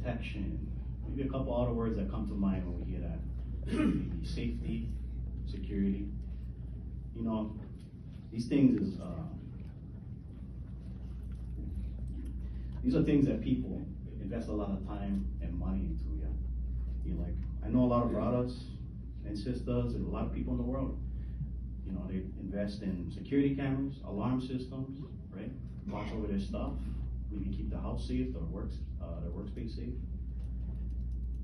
protection. Maybe a couple other words that come to mind when we hear that. Maybe safety, security. You know, these things is, these are things that people invest a lot of time and money into, yeah. You know, like, I know a lot of brothers and sisters and a lot of people in the world, you know, they invest in security cameras, alarm systems, right? Watch over their stuff, maybe keep the house safe, their workspace safe.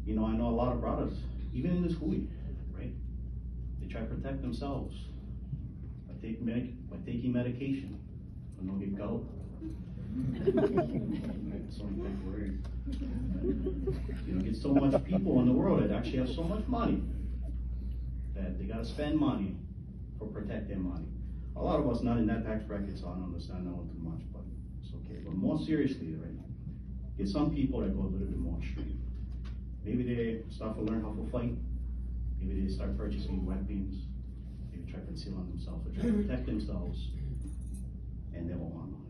You know, I know a lot of brothers, even in this hui, right? They try to protect themselves by taking medication for no get gout. So many big words. You know, get so much people in the world that actually have so much money that they gotta spend money for protect their money. A lot of us not in that tax bracket, so I don't understand that one too much, but it's okay. But more seriously, right? Get some people that go a little bit more extreme. Maybe they start to learn how to fight. Maybe they start purchasing weapons. Maybe try concealing themselves or try to protect themselves, and they won't harm them.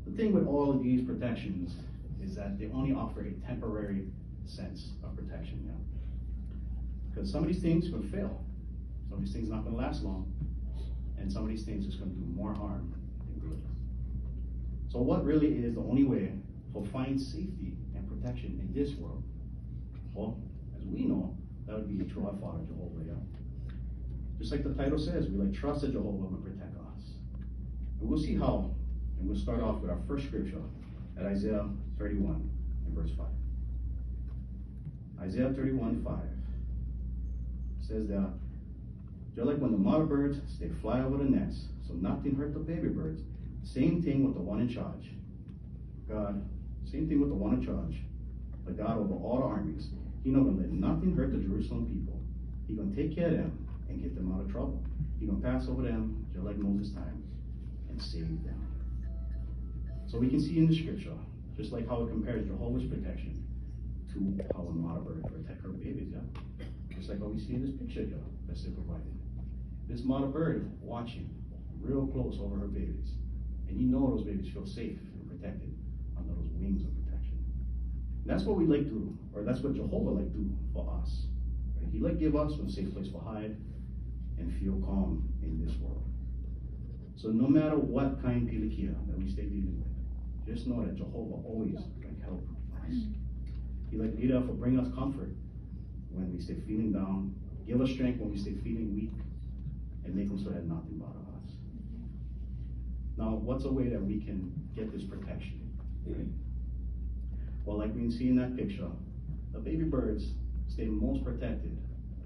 The thing with all of these protections is that they only offer a temporary sense of protection, yeah? Because some of these things will fail. Some of these things are not going to last long, and some of these things are just going to do more harm than good. So what really is the only way to find safety and protection in this world? Well, as we know, that would be through our Father Jehovah, yeah? Just like the title says, we like trust that Jehovah will protect us. And we'll see how. And we'll start off with our first scripture at Isaiah 31 and verse 5. Isaiah 31:5 says that, just like when the mother birds, they fly over the nest, so nothing hurt the baby birds. Same thing with the one in charge. God, same thing with the one in charge. The God over all the armies. He's not going to let nothing hurt the Jerusalem people. He's going to take care of them and get them out of trouble. He's going to pass over them, just like Moses' time, and save them. So we can see in the scripture, just like how it compares Jehovah's protection to how a mother bird protect her babies, yeah? Just like how we see in this picture here that's provided. This mother bird watching real close over her babies. And you know those babies feel safe and protected under those wings of protection. And that's what we like to, or that's what Jehovah like do for us. Right? He like give us a safe place to hide and feel calm in this world. So no matter what kind of pilikia that we stay dealing with, just know that Jehovah always can help us. He like be there for bring us comfort when we stay feeling down, give us strength when we stay feeling weak, and make us so that nothing bothers us. Now, what's a way that we can get this protection? Right? Well, like we can see in that picture, the baby birds stay most protected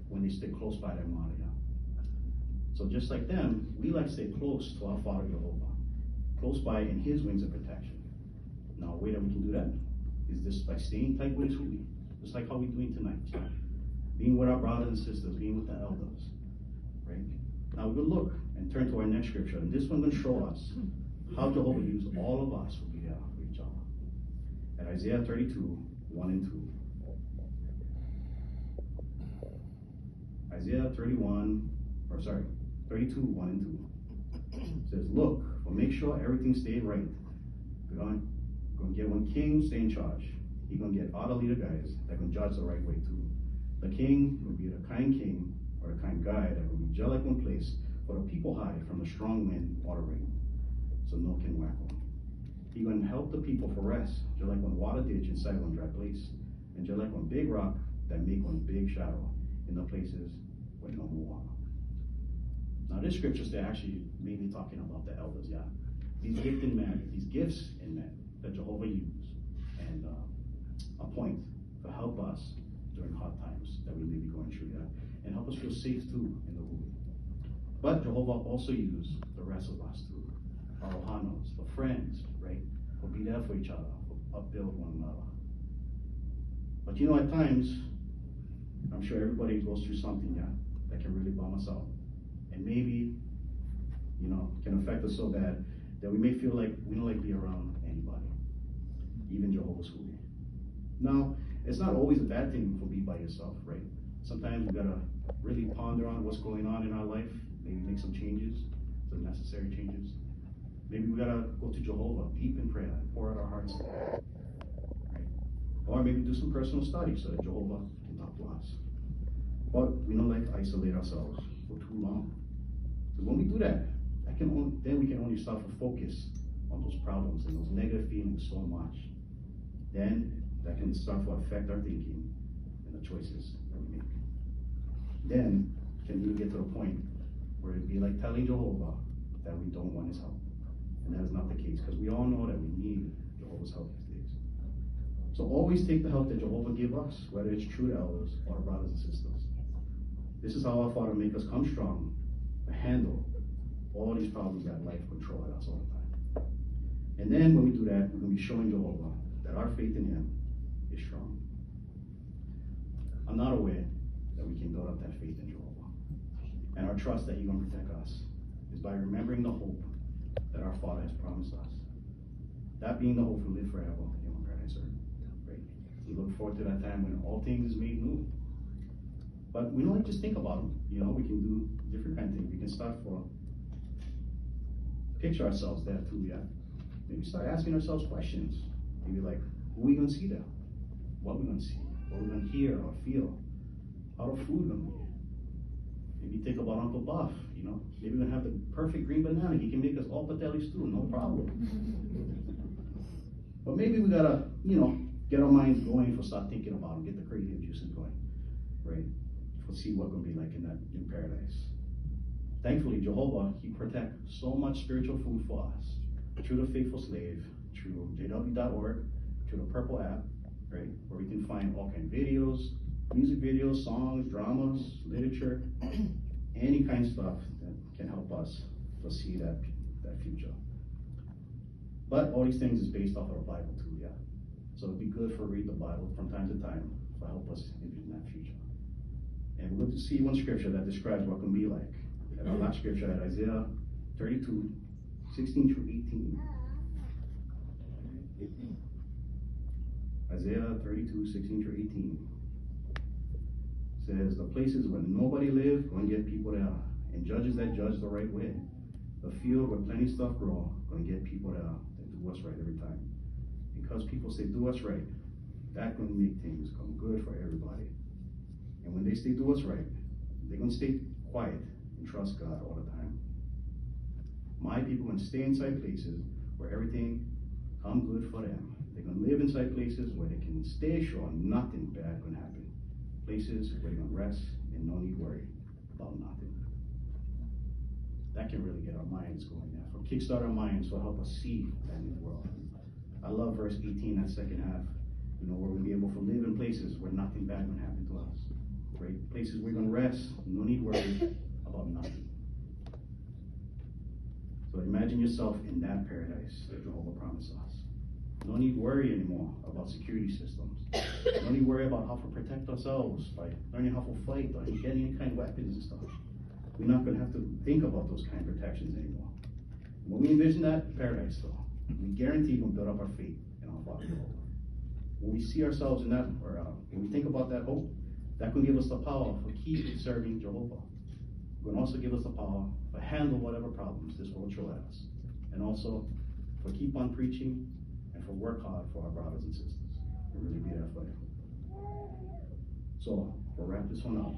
when they stay close by their mother. So just like them, we like to stay close to our Father Jehovah, close by in His wings of protection. Now, a way that we can do that is just by staying tight with His hui, just like how we're doing tonight. Being with our brothers and sisters, being with the elders, right? Now we'll look and turn to our next scripture, and this one's going to show us how Jehovah used all of us to be there for each other. At Isaiah 32, 1 and 2. Isaiah 32, 1 and 2. It says, look, we'll make sure everything stays right. We're going to get one king stay in charge. He's going to get other leader guys that can judge the right way too. The king will be the kind king or the kind guy that will be just like one place where the people hide from the strong wind or the rain, so no can whack them. He's going to help the people for rest, just like one water ditch inside one dry place, and just like one big rock that make one big shadow in the places where no more water. Now this scripture is actually mainly talking about the elders, yeah. These gifts in men, these gifts in men that Jehovah used and appoint to help us during hard times that we may be going through, yeah, and help us feel safe too in the hui. But Jehovah also used the rest of us too, our ohanos, the friends, right? We'll be there for each other, we'll upbuild one another. But you know, at times, I'm sure everybody goes through something, yeah, that can really bum us out. And maybe, you know, can affect us so bad that we may feel like we don't like to be around anybody, even Jehovah's hui. Now, it's not always a bad thing to be by yourself, right? Sometimes we gotta really ponder on what's going on in our life, maybe make some changes, some necessary changes. Maybe we gotta go to Jehovah deep in prayer and pour out our hearts, right? Or maybe do some personal study so that Jehovah can talk to us. But we don't like to isolate ourselves for too long. Because when we do that, then we can only start to focus on those problems and those negative feelings so much. Then that can start to affect our thinking and the choices that we make. Then can even get to the point where it'd be like telling Jehovah that we don't want his help. And that is not the case, because we all know that we need Jehovah's help these days. So always take the help that Jehovah give us, whether it's true to elders or our brothers and sisters. This is how our Father make us come strong to handle all these problems that life can throw at us all the time. And then when we do that, we're going to be showing Jehovah that our faith in him is strong. I'm not aware that we can build up that faith in Jehovah. And our trust that he's going to protect us is by remembering the hope that our Father has promised us. That being the hope to live forever in paradise earth. Right? We look forward to that time when all things is made new. But we don't just think about them. You know, we can do different kind of things. We can start for picture ourselves there too, yeah. Maybe start asking ourselves questions. Maybe like, who are we going to see there? What are we going to see? What are we going to hear or feel? How the food going to be? Maybe think about Uncle Buff, you know. Maybe we're going to have the perfect green banana. He can make us all patelli stew, no problem. But maybe we got to, you know, get our minds going for start thinking about them, get the creative juices going, right? For see what going to be like in paradise. Thankfully, Jehovah, he protects so much spiritual food for us through the Faithful Slave, through jw.org, through the Purple app, right, where we can find all kinds of videos, music videos, songs, dramas, literature, any kind of stuff that can help us to see that future. But all these things is based off of the Bible too, yeah. So it'd be good for read the Bible from time to time to help us envision that future. And we're going to see one scripture that describes what can be like. And our last scripture at Isaiah 32, 16 through 18. Isaiah 32, 16 through 18 says, the places where nobody lives, going to get people there, and judges that judge the right way. The field where plenty stuff grow, going to get people there that do what's right every time. Because people say do what's right, that's going to make things come good for everybody. And when they say do what's right, they're going to stay quiet and trust God all the time. My people are going to stay inside places where everything comes good for them. They're going to live inside places where they can stay sure nothing bad going to happen. Places where they're going to rest and no need worry about nothing. That can really get our minds going there. For kickstart our minds, so help us see that new world. I love verse 18, that second half. You know, where we'll be able to live in places where nothing bad going to happen to us. Right? Places we're going to rest, no need worry about nothing. So imagine yourself in that paradise that Jehovah promised us. No need worry anymore about security systems. No need worry about how to protect ourselves by learning how to fight or getting any kind of weapons and stuff. We're not going to have to think about those kind of protections anymore. When we envision that paradise, though, we guarantee we'll build up our faith in our Father Jehovah. When we see ourselves in that, or when we think about that hope, that can give us the power for keep serving Jehovah. It can also give us the power to handle whatever problems this world throws at us, and also for keep on preaching and for work hard for our brothers and sisters and really be there for them. So we'll wrap this one up.